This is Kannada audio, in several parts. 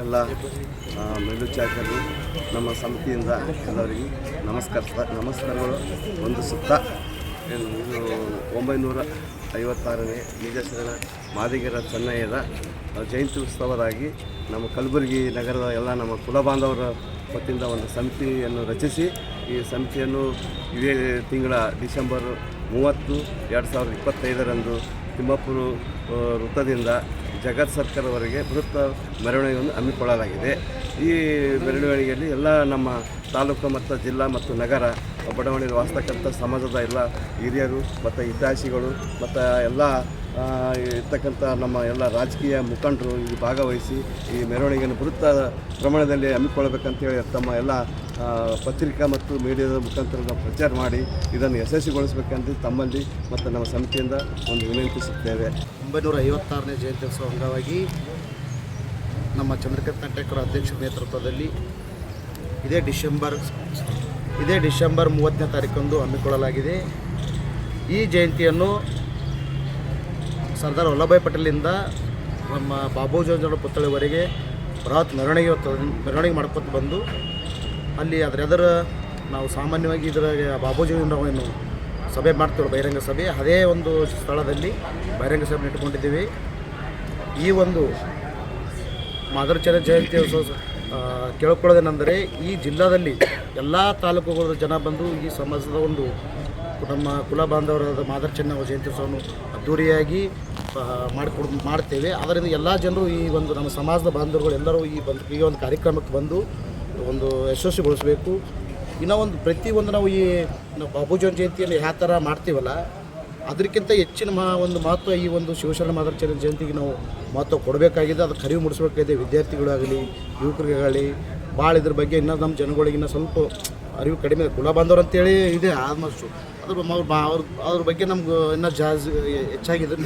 ಎಲ್ಲ ಮೇಲ್ವಿಚಾರಕರು ನಮ್ಮ ಸಮಿತಿಯಿಂದ ಎಲ್ಲರಿಗೂ ನಮಸ್ಕಾರಗಳು ಹೊಂದಿಸುತ್ತಾ ಇದು 956ನೇ ನಿಜ ಶರಣ ಮಾದಿಗರ ಚೆನ್ನಯ್ಯದ ಜಯಂತಿ ಉತ್ಸವದಾಗಿ ನಮ್ಮ ಕಲಬುರಗಿ ನಗರದ ಎಲ್ಲ ನಮ್ಮ ಕುಲ ಬಾಂಧವರ ವತಿಯಿಂದ ಒಂದು ಸಮಿತಿಯನ್ನು ರಚಿಸಿ ಈ ಸಮಿತಿಯನ್ನು ಇದೇ ತಿಂಗಳ ಡಿಸೆಂಬರ್ 30, 2025ರಂದು ತಿಮ್ಮಾಪುರ ವೃತ್ತದಿಂದ ಜಗತ್ ಸರ್ಕಾರವರೆಗೆ ಬೃಹತ್ ಮೆರವಣಿಗೆಯನ್ನು ಹಮ್ಮಿಕೊಳ್ಳಲಾಗಿದೆ. ಈ ಮೆರವಣಿಗೆಯಲ್ಲಿ ಎಲ್ಲ ನಮ್ಮ ತಾಲೂಕು ಮತ್ತು ಜಿಲ್ಲಾ ಮತ್ತು ನಗರ ಬಡಾವಣೆಯಲ್ಲಿ ವಾಸ್ತಕ್ಕಂಥ ಸಮಾಜದ ಎಲ್ಲ ಹಿರಿಯರು ಮತ್ತು ಹಿತೈಷಿಗಳು ಮತ್ತು ಎಲ್ಲ ಇರ್ತಕ್ಕಂಥ ನಮ್ಮ ಎಲ್ಲ ರಾಜಕೀಯ ಮುಖಂಡರು ಈ ಭಾಗವಹಿಸಿ ಈ ಮೆರವಣಿಗೆಯನ್ನು ಬೃಹತ್ ಪ್ರಮಾಣದಲ್ಲಿ ಹಮ್ಮಿಕೊಳ್ಳಬೇಕಂತೇಳಿ ತಮ್ಮ ಎಲ್ಲ ಪತ್ರಿಕಾ ಮತ್ತು ಮೀಡಿಯಾದ ಮುಖಾಂತರ ನಾವು ಪ್ರಚಾರ ಮಾಡಿ ಇದನ್ನು ಯಶಸ್ವಿಗೊಳಿಸಬೇಕಂತ ತಮ್ಮಲ್ಲಿ ಮತ್ತು ನಮ್ಮ ಸಮಿತಿಯಿಂದ ಒಂದು ವಿನಂತಿಸುತ್ತೇವೆ. 956ನೇ ಜಯಂತ್ಯೋತ್ಸವ ಅಂಗವಾಗಿ ನಮ್ಮ ಚಂದ್ರಕಾಂತ್ ನಾಟ್ಯಕರ ಅಧ್ಯಕ್ಷರ ನೇತೃತ್ವದಲ್ಲಿ ಇದೇ ಡಿಸೆಂಬರ್ 30ನೇ ತಾರೀಕಂದು ಹಮ್ಮಿಕೊಳ್ಳಲಾಗಿದೆ. ಈ ಜಯಂತಿಯನ್ನು ಸರ್ದಾರ್ ವಲ್ಲಭಭಾಯಿ ಪಟೇಲಿಂದ ನಮ್ಮ ಬಾಬು ಜಗಜೀವನ ಪುತ್ಥಳಿವರೆಗೆ ಬೃಹತ್ ಮೆರವಣಿಗೆ ಮಾಡ್ಕೊತ ಬಂದು ಅಲ್ಲಿ ಅದರ ನಾವು ಸಾಮಾನ್ಯವಾಗಿ ಇದರಾಗೆ ಬಾಬೂಜಿಯನ್ನು ಸಭೆ ಮಾಡ್ತೀವಿ, ಬಹಿರಂಗ ಸಭೆ. ಅದೇ ಒಂದು ಸ್ಥಳದಲ್ಲಿ ಬಹಿರಂಗ ಸಭೆ ಇಟ್ಕೊಂಡಿದ್ದೀವಿ. ಈ ಒಂದು ಮಾದರ ಜಯಂತಿ ಕೇಳ್ಕೊಳ್ಳೋದೇನೆಂದರೆ ಈ ಜಿಲ್ಲಾದಲ್ಲಿ ಎಲ್ಲ ತಾಲೂಕುಗಳ ಜನ ಬಂದು ಈ ಸಮಾಜದ ಒಂದು ನಮ್ಮ ಕುಲ ಬಾಂಧವರಾದ ಮಾದರ ಚೆನ್ನಯ್ಯ ಜಯಂತ್ಯೋತ್ಸವವನ್ನು ಅದ್ದೂರಿಯಾಗಿ ಮಾಡ್ತೇವೆ. ಅದರಿಂದ ಎಲ್ಲ ಜನರು ಈ ಒಂದು ನಮ್ಮ ಸಮಾಜದ ಬಾಂಧವರುಗಳು ಎಲ್ಲರೂ ಈ ಒಂದು ಕಾರ್ಯಕ್ರಮಕ್ಕೆ ಬಂದು ಒಂದು ಯಶಸ್ವಿಗೊಳಿಸಬೇಕು. ಇನ್ನೂ ಒಂದು ಪ್ರತಿಯೊಂದು ನಾವು ಬಾಬೂಜಿ ಜಯಂತಿಯನ್ನು ಯಾವ ಥರ ಮಾಡ್ತೀವಲ್ಲ ಅದಕ್ಕಿಂತ ಹೆಚ್ಚಿನ ಒಂದು ಮಹತ್ವ ಈ ಒಂದು ಶಿವಶರಣ ಮಾದರ ಜಯಂತಿಗೆ ನಾವು ಮಹತ್ವ ಕೊಡಬೇಕಾಗಿದೆ. ಅದಕ್ಕೆ ಅರಿವು ಮೂಡಿಸಬೇಕಾಗಿದೆ. ವಿದ್ಯಾರ್ಥಿಗಳಾಗಲಿ ಯುವಕರಿಗಾಗಲಿ ಭಾಳ ಇದ್ರ ಬಗ್ಗೆ ಇನ್ನೂ ನಮ್ಮ ಜನಗಳಿಗೆ ಇನ್ನೂ ಸ್ವಲ್ಪ ಅರಿವು ಕಡಿಮೆ. ಕುಲ ಬಾಂಧವರು ಅಂತೇಳಿ ಇದೆ ಆಲ್ಮೋಸ್ಟು ಅದ್ರ ಬಗ್ಗೆ ನಮ್ಗೆ ಇನ್ನೂ ಹೆಚ್ಚಾಗಿದೆ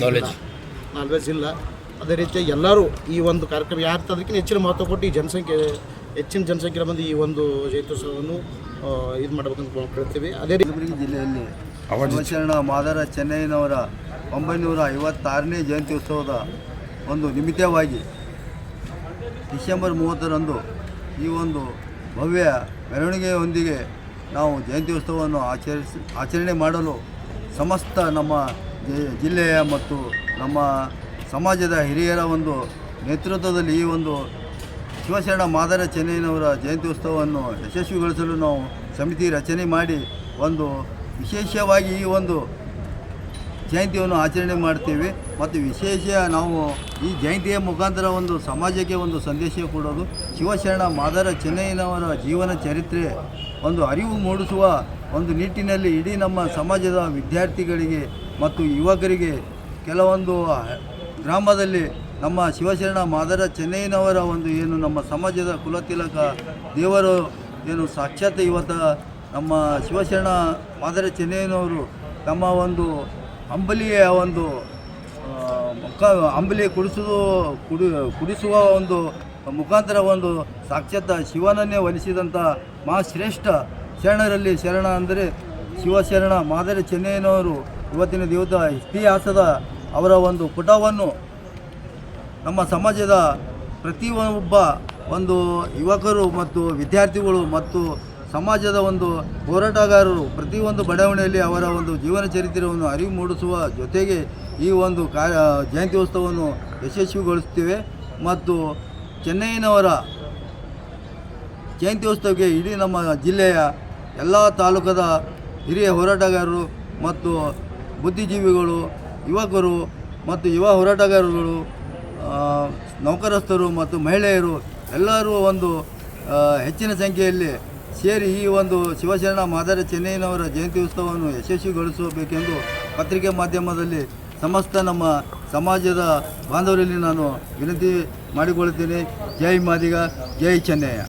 ನಾಲೆಜ್ ಇಲ್ಲ. ಅದೇ ರೀತಿ ಎಲ್ಲರೂ ಈ ಒಂದು ಕಾರ್ಯಕ್ರಮ ಯಾರು ಅದಕ್ಕಿಂತ ಹೆಚ್ಚಿನ ಮಹತ್ವ ಕೊಟ್ಟು ಈ ಹೆಚ್ಚಿನ ಜನಸಂಖ್ಯೆ ಬಂದು ಈ ಒಂದು ಜಯಂತ್ಯೋತ್ಸವವನ್ನು ಇದು ಮಾಡಬೇಕಂತ ಕೇಳ್ತೀವಿ. ಅದೇ ರೀತಿ ಜಿಲ್ಲೆಯಲ್ಲಿ ಶಿವಶರಣ ಮಾದರ ಚೆನ್ನಯ್ಯನವರ 956ನೇ ಜಯಂತಿ ಉತ್ಸವದ ಒಂದು ನಿಮಿತ್ತವಾಗಿ ಡಿಸೆಂಬರ್ 30ರಂದು ಈ ಒಂದು ಭವ್ಯ ಮೆರವಣಿಗೆಯೊಂದಿಗೆ ನಾವು ಜಯಂತಿ ಉತ್ಸವವನ್ನು ಆಚರಣೆ ಮಾಡಲು ಸಮಸ್ತ ನಮ್ಮ ಜಿಲ್ಲೆಯ ಮತ್ತು ನಮ್ಮ ಸಮಾಜದ ಹಿರಿಯರ ಒಂದು ನೇತೃತ್ವದಲ್ಲಿ ಈ ಒಂದು ಶಿವಶರಣ ಮಾದರ ಚೆನ್ನಯ್ಯನವರ ಜಯಂತಿ ಉತ್ಸವವನ್ನು ಯಶಸ್ವಿಗೊಳಿಸಲು ನಾವು ಸಮಿತಿ ರಚನೆ ಮಾಡಿ ಒಂದು ವಿಶೇಷವಾಗಿ ಈ ಒಂದು ಜಯಂತಿಯನ್ನು ಆಚರಣೆ ಮಾಡ್ತೀವಿ. ಮತ್ತು ವಿಶೇಷ ನಾವು ಈ ಜಯಂತಿಯ ಮುಖಾಂತರ ಒಂದು ಸಮಾಜಕ್ಕೆ ಒಂದು ಸಂದೇಶ ಕೊಡೋದು, ಶಿವಶರಣ ಮಾದರ ಚೆನ್ನಯ್ಯನವರ ಜೀವನ ಚರಿತ್ರೆ ಒಂದು ಅರಿವು ಮೂಡಿಸುವ ಒಂದು ನಿಟ್ಟಿನಲ್ಲಿ ಇಡೀ ನಮ್ಮ ಸಮಾಜದ ವಿದ್ಯಾರ್ಥಿಗಳಿಗೆ ಮತ್ತು ಯುವಕರಿಗೆ ಕೆಲವೊಂದು ಗ್ರಾಮದಲ್ಲಿ ನಮ್ಮ ಶಿವಶರಣ ಮಾದರ ಚೆನ್ನಯ್ಯನವರ ಒಂದು ಏನು ನಮ್ಮ ಸಮಾಜದ ಕುಲತಿಲಕ ದೇವರು ಏನು ಸಾಕ್ಷಾತ್ ಇವತ್ತು ನಮ್ಮ ಶಿವಶರಣ ಮಾದರ ಚೆನ್ನಯ್ಯನವರು ತಮ್ಮ ಒಂದು ಅಂಬಲಿಯ ಒಂದು ಅಂಬಲಿ ಕುಡಿಸುವ ಒಂದು ಮುಖಾಂತರ ಒಂದು ಸಾಕ್ಷಾತ್ ಶಿವನನ್ನೇ ಒಲಿಸಿದಂಥ ಮಹಾಶ್ರೇಷ್ಠ ಶರಣರಲ್ಲಿ ಶರಣ ಅಂದರೆ ಶಿವಶರಣ ಮಾದರ ಚೆನ್ನಯ್ಯನವರು ಇವತ್ತಿನ ದಿವಸ ಇತಿಹಾಸದ ಅವರ ಒಂದು ಪುಟವನ್ನು ನಮ್ಮ ಸಮಾಜದ ಪ್ರತಿಯೊಬ್ಬ ಒಂದು ಯುವಕರು ಮತ್ತು ವಿದ್ಯಾರ್ಥಿಗಳು ಮತ್ತು ಸಮಾಜದ ಒಂದು ಹೋರಾಟಗಾರರು ಪ್ರತಿಯೊಂದು ಬಡಾವಣೆಯಲ್ಲಿ ಅವರ ಒಂದು ಜೀವನ ಚರಿತ್ರೆಯನ್ನು ಅರಿವು ಮೂಡಿಸುವ ಜೊತೆಗೆ ಈ ಒಂದು ಜಯಂತ್ಯೋತ್ಸವವನ್ನು ಯಶಸ್ವಿಗೊಳಿಸ್ತೀವಿ. ಮತ್ತು ಚೆನ್ನಯ್ಯನವರ ಜಯಂತ್ಯೋತ್ಸವಕ್ಕೆ ಇಡೀ ನಮ್ಮ ಜಿಲ್ಲೆಯ ಎಲ್ಲ ತಾಲೂಕದ ಹಿರಿಯ ಹೋರಾಟಗಾರರು ಮತ್ತು ಬುದ್ಧಿಜೀವಿಗಳು, ಯುವಕರು ಮತ್ತು ಯುವ ಹೋರಾಟಗಾರರುಗಳು, ನೌಕರಸ್ಥರು ಮತ್ತು ಮಹಿಳೆಯರು ಎಲ್ಲರೂ ಒಂದು ಹೆಚ್ಚಿನ ಸಂಖ್ಯೆಯಲ್ಲಿ ಸೇರಿ ಈ ಒಂದು ಶಿವಶರಣ ಮಾದರ ಚೆನ್ನಯ್ಯನವರ ಜಯಂತಿ ಉತ್ಸವವನ್ನು ಯಶಸ್ವಿಗೊಳಿಸಬೇಕೆಂದು ಪತ್ರಿಕೆ ಮಾಧ್ಯಮದಲ್ಲಿ ಸಮಸ್ತ ನಮ್ಮ ಸಮಾಜದ ಬಾಂಧವರಲ್ಲಿ ನಾನು ವಿನಂತಿ ಮಾಡಿಕೊಳ್ಳುತ್ತೇನೆ. ಜೈ ಮಾದಿಗ, ಜೈ ಚೆನ್ನಯ್ಯ.